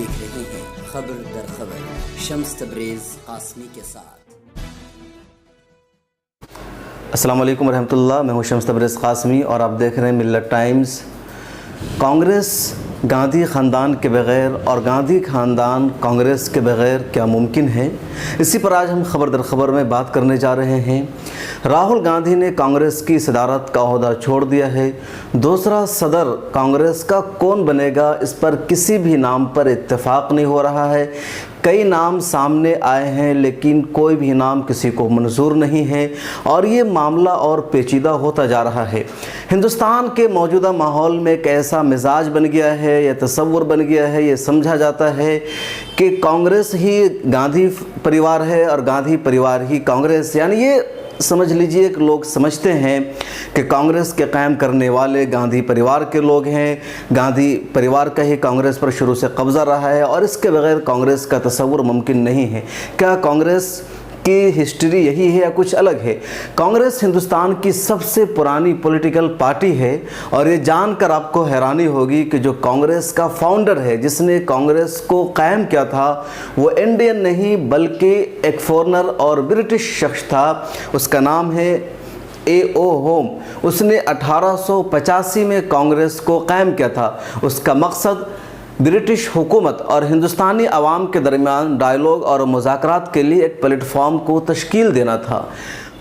देख रहे हैं खबर दर खबर शम्स तबरेज़ कासमी के साथ। अस्सलाम वालेकुम रहमतुल्लाह। मैं हूं शम्स तबरेज़ कासमी और आप देख रहे हैं मिल्लत टाइम्स। कांग्रेस गांधी ख़ानदान के बग़ैर और गांधी ख़ानदान कांग्रेस के बग़ैर क्या मुमकिन है, इसी पर आज हम खबर दर खबर में बात करने जा रहे हैं। राहुल गांधी ने कांग्रेस की सदारत का ओहदा छोड़ दिया है। दूसरा सदर कांग्रेस का कौन बनेगा, इस पर किसी भी नाम पर इत्तेफाक नहीं हो रहा है। कई नाम सामने आए हैं लेकिन कोई भी नाम किसी को मंजूर नहीं है और ये मामला और पेचीदा होता जा रहा है। हिंदुस्तान के मौजूदा माहौल में एक ऐसा मिजाज बन गया है, यह तसव्वुर बन गया है, ये समझा जाता है कि कांग्रेस ही गांधी परिवार है और गांधी परिवार ही कांग्रेस, यानी ये समझ लीजिए कि लोग समझते हैं कि कांग्रेस के कायम करने वाले गांधी परिवार के लोग हैं, गांधी परिवार का ही कांग्रेस पर शुरू से कब्ज़ा रहा है और इसके बगैर कांग्रेस का तस्वुर मुमकिन नहीं है। क्या कांग्रेस की हिस्ट्री यही है या कुछ अलग है? कांग्रेस हिंदुस्तान की सबसे पुरानी पॉलिटिकल पार्टी है और ये जानकर आपको हैरानी होगी कि जो कांग्रेस का फाउंडर है, जिसने कांग्रेस को कायम किया था, वो इंडियन नहीं बल्कि एक फॉरेनर और ब्रिटिश शख्स था। उसका नाम है A.O. होम। उसने 1885 में कांग्रेस को कायम किया था। उसका मकसद ब्रिटिश हुकूमत और हिंदुस्तानी अवाम के दरमियान डायलॉग और मुज़ाकरात के लिए एक प्लेटफॉर्म को तश्कील देना था।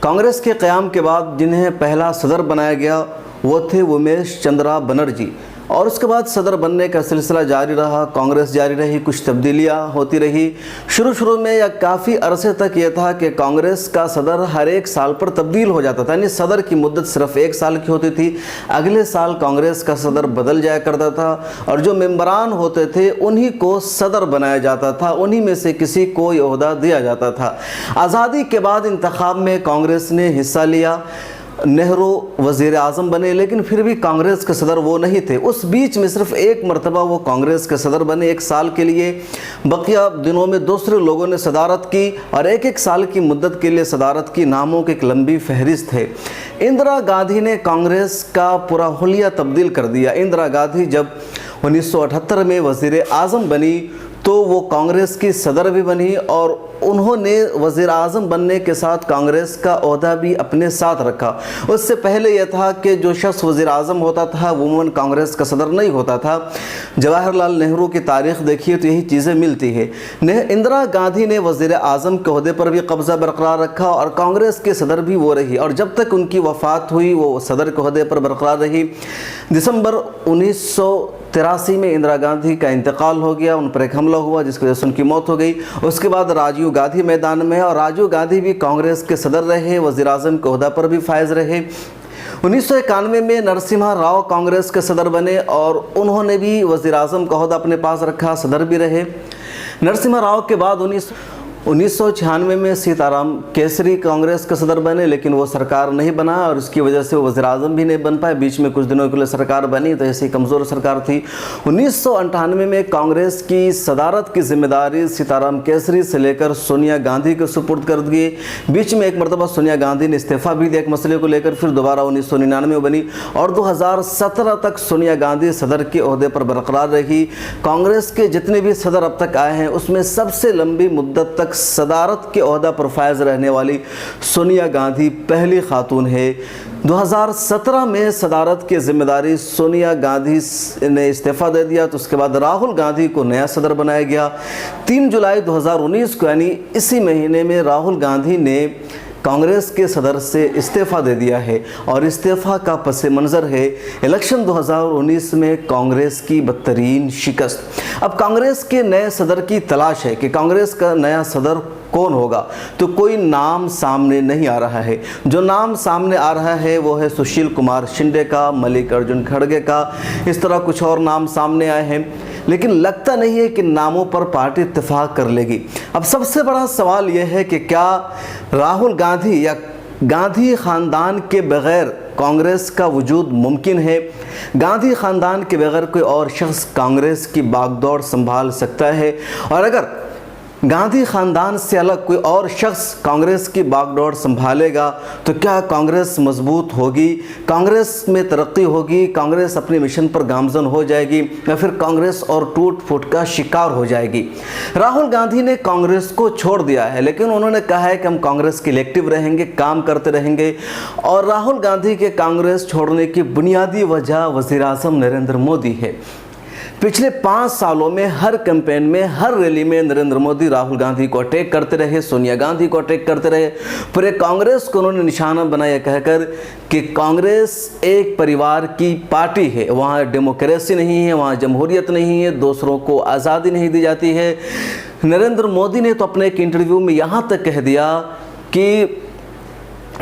कांग्रेस के क़याम के बाद जिन्हें पहला सदर बनाया गया वो थे उमेश चंद्रा बनर्जी और उसके बाद सदर बनने का सिलसिला जारी रहा, कांग्रेस जारी रही, कुछ तब्दीलियाँ होती रही। शुरू में या काफ़ी अरसे तक ये था कि कांग्रेस का सदर हर एक साल पर तब्दील हो जाता था, यानी सदर की मुद्दत सिर्फ एक साल की होती थी। अगले साल कांग्रेस का सदर बदल जाया करता था और जो मेंबरान होते थे उन्हीं को सदर बनाया जाता था, उन्हीं में से किसी को ये ओहदा दिया जाता था। आज़ादी के बाद इंतखाब में कांग्रेस ने हिस्सा लिया, नेहरू वज़ीर आज़म बने, लेकिन फिर भी कांग्रेस के सदर वो नहीं थे। उस बीच में सिर्फ एक मरतबा वो कांग्रेस के सदर बने, एक साल के लिए। बकिया दिनों में दूसरे लोगों ने सदारत की और एक एक साल की मुद्दत के लिए सदारत की नामों की एक लंबी फहरिस्त है। इंदिरा गांधी ने कांग्रेस का पूरा हुलिया तब्दील कर दिया। इंदिरा गांधी जब 1978 में वज़ीर आज़म बनी तो वो कांग्रेस की सदर भी बनी और उन्होंने वज़ीर आज़म बनने के साथ कांग्रेस का ओहदा भी अपने साथ रखा। उससे पहले यह था कि जो शख्स वज़ीर आज़म होता था वो उमूमन कांग्रेस का सदर नहीं होता था। जवाहरलाल नेहरू की तारीख़ देखिए तो यही चीज़ें मिलती है। इंदिरा गांधी ने वज़ीर आज़म के ओहदे पर भी कब्ज़ा बरकरार रखा और कांग्रेस के सदर भी वो रही और जब तक उनकी वफ़ात हुई वो सदर के ओहदे पर बरकरार रही। दिसंबर 1983 में इंदिरा गांधी का इंतकाल हो गया, उन पर एक हमला हुआ जिसकी वजह से उनकी मौत हो गई। उसके बाद राजीव गांधी मैदान में और राजीव गांधी भी कांग्रेस के सदर रहे, वज़ीर आज़म के ओहदा पर भी फायज रहे। 1991 में नरसिम्हा राव कांग्रेस के सदर बने और उन्होंने भी वज़ीर आज़म का ओहदा अपने पास रखा, सदर भी रहे। नरसिम्हा राव के बाद 1996 में सीताराम केसरी कांग्रेस के सदर बने, लेकिन वो सरकार नहीं बना और उसकी वजह से वो वज़ीर आज़म भी नहीं बन पाए। बीच में कुछ दिनों के लिए सरकार बनी तो ऐसी कमज़ोर सरकार थी। 1998 में कांग्रेस की सदारत की जिम्मेदारी सीताराम केसरी से लेकर सोनिया गांधी को सुपुर्द कर दी। बीच में एक मरतबा सोनिया गांधी ने इस्तीफ़ा भी दिया एक मसले को लेकर, फिर दोबारा 1999 में बनी और 2017 तक सोनिया गांधी सदर के ओहदे पर बरकरार रही। कांग्रेस के जितने भी सदर अब तक आए हैं उसमें सबसे लंबी मुद्दत तक सदारत के ओहदा पर फायज रहने वाली सोनिया गांधी पहली खातून है। 2017 में सदारत की जिम्मेदारी सोनिया गांधी ने इस्तीफ़ा दे दिया तो उसके बाद राहुल गांधी को नया सदर बनाया गया। 3 जुलाई 2019 को यानी इसी महीने में राहुल गांधी ने कांग्रेस के सदर से इस्तीफ़ा दे दिया है और इस्तीफ़ा का पस मंज़र है इलेक्शन 2019 में कांग्रेस की बदतरीन शिकस्त। अब कांग्रेस के नए सदर की तलाश है कि कांग्रेस का नया सदर कौन होगा, तो कोई नाम सामने नहीं आ रहा है। जो नाम सामने आ रहा है वो है सुशील कुमार शिंदे का, मल्लिकार्जुन खड़गे का, इस तरह कुछ और नाम सामने आए हैं, लेकिन लगता नहीं है कि नामों पर पार्टी इत्तेफाक कर लेगी। अब सबसे बड़ा सवाल यह है कि क्या राहुल गांधी या गांधी ख़ानदान के बग़ैर कांग्रेस का वजूद मुमकिन है? गांधी ख़ानदान के बग़ैर कोई और शख्स कांग्रेस की बागडोर संभाल सकता है? और अगर गांधी खानदान से अलग कोई और शख्स कांग्रेस की बागडोर संभालेगा तो क्या कांग्रेस मजबूत होगी, कांग्रेस में तरक्की होगी, कांग्रेस अपने मिशन पर गामजन हो जाएगी या फिर कांग्रेस और टूट फूट का शिकार हो जाएगी। राहुल गांधी ने कांग्रेस को छोड़ दिया है, लेकिन उन्होंने कहा है कि हम कांग्रेस के इलेक्टिव रहेंगे, काम करते रहेंगे। और राहुल गांधी के कांग्रेस छोड़ने की बुनियादी वजह वज़ीर आज़म नरेंद्र मोदी है। पिछले 5 सालों में हर कैंपेन में, हर रैली में नरेंद्र मोदी राहुल गांधी को अटैक करते रहे, सोनिया गांधी को अटैक करते रहे। पूरे कांग्रेस को उन्होंने निशाना बनाया कहकर कि कांग्रेस एक परिवार की पार्टी है, वहाँ डेमोक्रेसी नहीं है, वहाँ जमहूरियत नहीं है, दूसरों को आज़ादी नहीं दी जाती है। नरेंद्र मोदी ने तो अपने एक इंटरव्यू में यहाँ तक कह दिया कि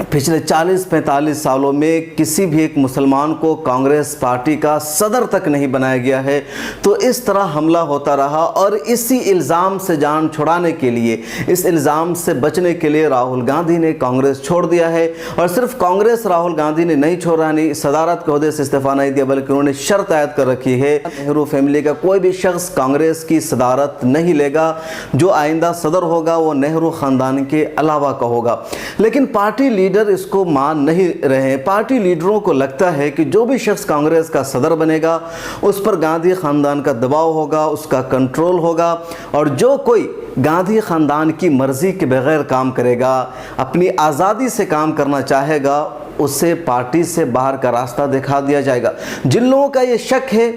पिछले 40-45 सालों में किसी भी एक मुसलमान को कांग्रेस पार्टी का सदर तक नहीं बनाया गया है। तो इस तरह हमला होता रहा और इसी इल्ज़ाम से जान छुड़ाने के लिए, इस इल्ज़ाम से बचने के लिए राहुल गांधी ने कांग्रेस छोड़ दिया है। और सिर्फ कांग्रेस राहुल गांधी ने नहीं छोड़ा, नहीं सदारत के ओहदे से इस्तीफ़ा नहीं दिया, बल्कि उन्होंने शर्त आयद कर रखी है नेहरू फैमिली का कोई भी शख्स कांग्रेस की सदारत नहीं लेगा, जो आइंदा सदर होगा वो नेहरू ख़ानदान के अलावा का होगा। लेकिन पार्टी लीडर इसको मान नहीं रहे। पार्टी लीडरों को लगता है कि जो भी शख्स कांग्रेस का सदर बनेगा उस पर गांधी खानदान का दबाव होगा, उसका कंट्रोल होगा, और जो कोई गांधी खानदान की मर्जी के बगैर काम करेगा, अपनी आज़ादी से काम करना चाहेगा, उसे पार्टी से बाहर का रास्ता दिखा दिया जाएगा। जिन लोगों का ये शक है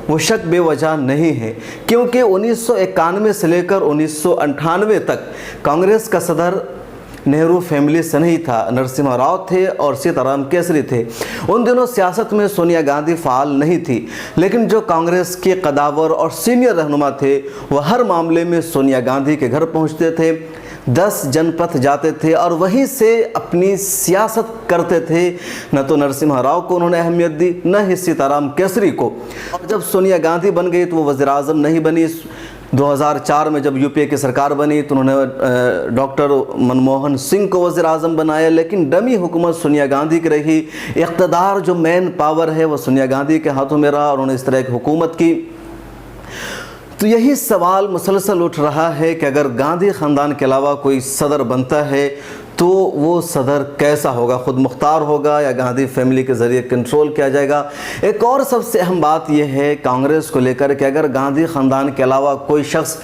वो शक बेवजह नहीं है, क्योंकि 1991 से लेकर 1998 तक कांग्रेस का सदर नेहरू फैमिली से नहीं था, नरसिम्हा राव थे और सीताराम केसरी थे। उन दिनों सियासत में सोनिया गांधी फ़ाल नहीं थी, लेकिन जो कांग्रेस के कदावर और सीनियर रहनुमा थे वह हर मामले में सोनिया गांधी के घर पहुंचते थे, 10 जनपथ जाते थे और वहीं से अपनी सियासत करते थे। न तो नरसिम्हा राव को उन्होंने अहमियत दी, न ही सीताराम केसरी को। और जब सोनिया गांधी बन गई तो वो वज़ीर आज़म नहीं बनी। 2004 में जब यूपीए की सरकार बनी तो उन्होंने डॉक्टर मनमोहन सिंह को वज़ीर आज़म बनाया, लेकिन डमी हुकूमत सोनिया गांधी की रही। इक़्तिदार जो मेन पावर है वो सोनिया गांधी के हाथों में रहा और उन्होंने इस तरह की हुकूमत की। तो यही सवाल मुसलसल उठ रहा है कि अगर गांधी ख़ानदान के अलावा कोई सदर बनता है तो वो सदर कैसा होगा, खुद मुख्तार होगा या गांधी फैमिली के ज़रिए कंट्रोल किया जाएगा। एक और सबसे अहम बात यह है कांग्रेस को लेकर कि अगर गांधी ख़ानदान के अलावा कोई शख्स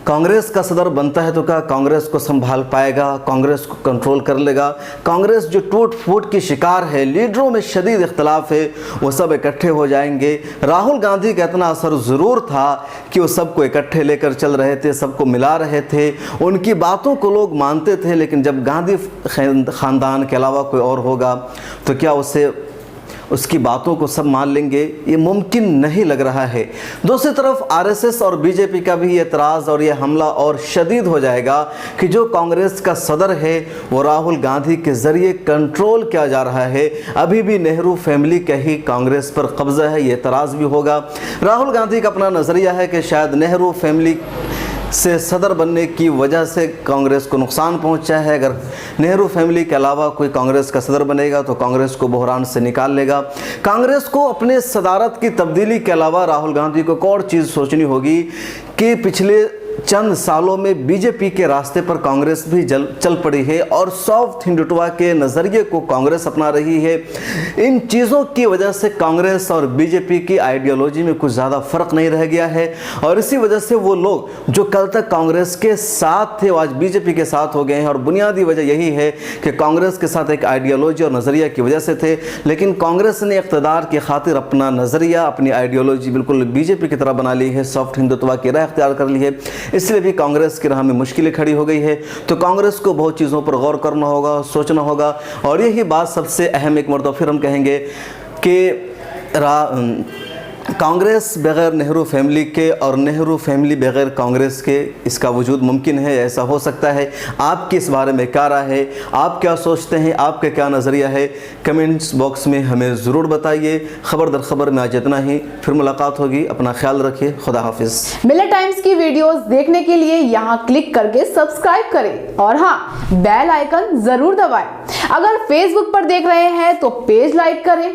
कांग्रेस का सदर बनता है तो क्या कांग्रेस को संभाल पाएगा, कांग्रेस को कंट्रोल कर लेगा। कांग्रेस जो टूट फूट की शिकार है, लीडरों में शदीद इख्तलाफ है, वो सब इकट्ठे हो जाएंगे। राहुल गांधी का इतना असर ज़रूर था कि वो सबको इकट्ठे लेकर चल रहे थे, सबको मिला रहे थे, उनकी बातों को लोग मानते थे। लेकिन जब गांधी ख़ानदान के अलावा कोई और होगा तो क्या उसकी बातों को सब मान लेंगे, ये मुमकिन नहीं लग रहा है। दूसरी तरफ आरएसएस और बीजेपी का भी एतराज़ और ये हमला और शदीद हो जाएगा कि जो कांग्रेस का सदर है वो राहुल गांधी के ज़रिए कंट्रोल किया जा रहा है। अभी भी नेहरू फैमिली का ही कांग्रेस पर कब्ज़ा है, ये एतराज़ भी होगा। राहुल गांधी का अपना नज़रिया है कि शायद नेहरू फैमिली से सदर बनने की वजह से कांग्रेस को नुकसान पहुंचा है। अगर नेहरू फैमिली के अलावा कोई कांग्रेस का सदर बनेगा तो कांग्रेस को बहरान से निकाल लेगा। कांग्रेस को अपने सदारत की तब्दीली के अलावा राहुल गांधी को एक और चीज़ सोचनी होगी कि पिछले चंद सालों में बीजेपी के रास्ते पर कांग्रेस भी चल पड़ी है और साउथ हिंदुत्व के नज़रिए को कांग्रेस अपना रही है। इन चीज़ों की वजह से कांग्रेस और बीजेपी की आइडियोलॉजी में कुछ ज़्यादा फ़र्क नहीं रह गया है और इसी वजह से वो लोग जो कल तक कांग्रेस के साथ थे वो आज बीजेपी के साथ हो गए हैं। और बुनियादी वजह यही है कि कांग्रेस के साथ एक आइडियोलॉजी और नज़रिया की वजह से थे, लेकिन कांग्रेस ने इक़्तिदार की खातिर अपना नज़रिया, अपनी आइडियोलॉजी बिल्कुल बीजेपी की तरह बना ली है, सॉफ्ट हिंदुत्व की राह इख्तियार कर ली है। इसलिए भी कांग्रेस की राह में मुश्किलें खड़ी हो गई है। तो कांग्रेस को बहुत चीज़ों पर गौर करना होगा, सोचना होगा। और यही बात सबसे अहम, एक मरतबा फिर हम कहेंगे कि कांग्रेस बग़ैर नेहरू फैमिली के और नेहरू फैमिली बग़ैर कांग्रेस के इसका वजूद मुमकिन है, ऐसा हो सकता है। आपकी इस बारे में क्या राय है, आप क्या सोचते हैं, आपका क्या नज़रिया है, कमेंट्स बॉक्स में हमें ज़रूर बताइए। खबर दर खबर में आज इतना ही, फिर मुलाकात होगी। अपना ख्याल रखिए, खुदा हाफिज़। मिलत टाइम्स की वीडियोस देखने के लिए यहाँ क्लिक करके सब्सक्राइब करें और हाँ, बेल आइकन ज़रूर दबाएं। अगर फेसबुक पर देख रहे हैं तो पेज लाइक करें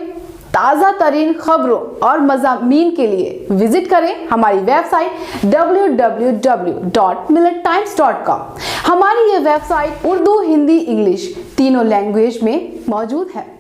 ताज़ा तरीन खबरों और मज़ामीन के लिए विजिट करें हमारी वेबसाइट www.millettimes.com। हमारी ये वेबसाइट उर्दू, हिंदी, इंग्लिश तीनों लैंग्वेज में मौजूद है।